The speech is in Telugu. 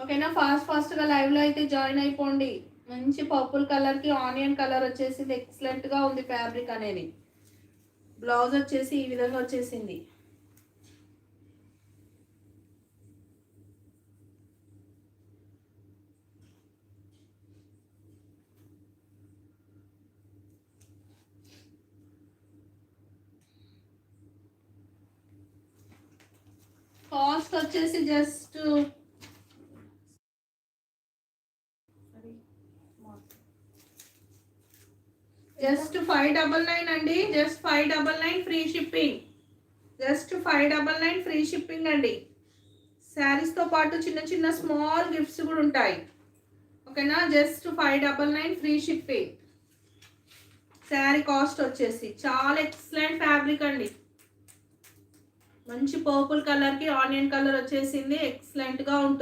ఓకేనా, ఫాస్ట్గా లైవ్లో అయితే జాయిన్ అయిపోండి. మంచి పర్పుల్ కలర్కి ఆనియన్ కలర్ వచ్చేసింది, ఎక్సలెంట్గా ఉంది ఫ్యాబ్రిక్ అనేది. బ్లౌజ్ వచ్చేసి ఈ విధంగా వచ్చేసింది. కాస్ట్ వచ్చేసి జస్ట్ జస్ట్ 599 అండి. Just 599 free shipping. Just 599 free shipping అండి. శారీస్తో పాటు చిన్న చిన్న స్మాల్ గిఫ్ట్స్ కూడా ఉంటాయి. ఓకేనా, just 599 free shipping. Sari cost వచ్చేసి చాలా ఎక్సలెంట్ ఫ్యాబ్రిక్ అండి. మంచి పర్పుల్ కలర్కి ఆనియన్ కలర్ వచ్చేసింది, ఎక్సలెంట్గా ఉంటుంది.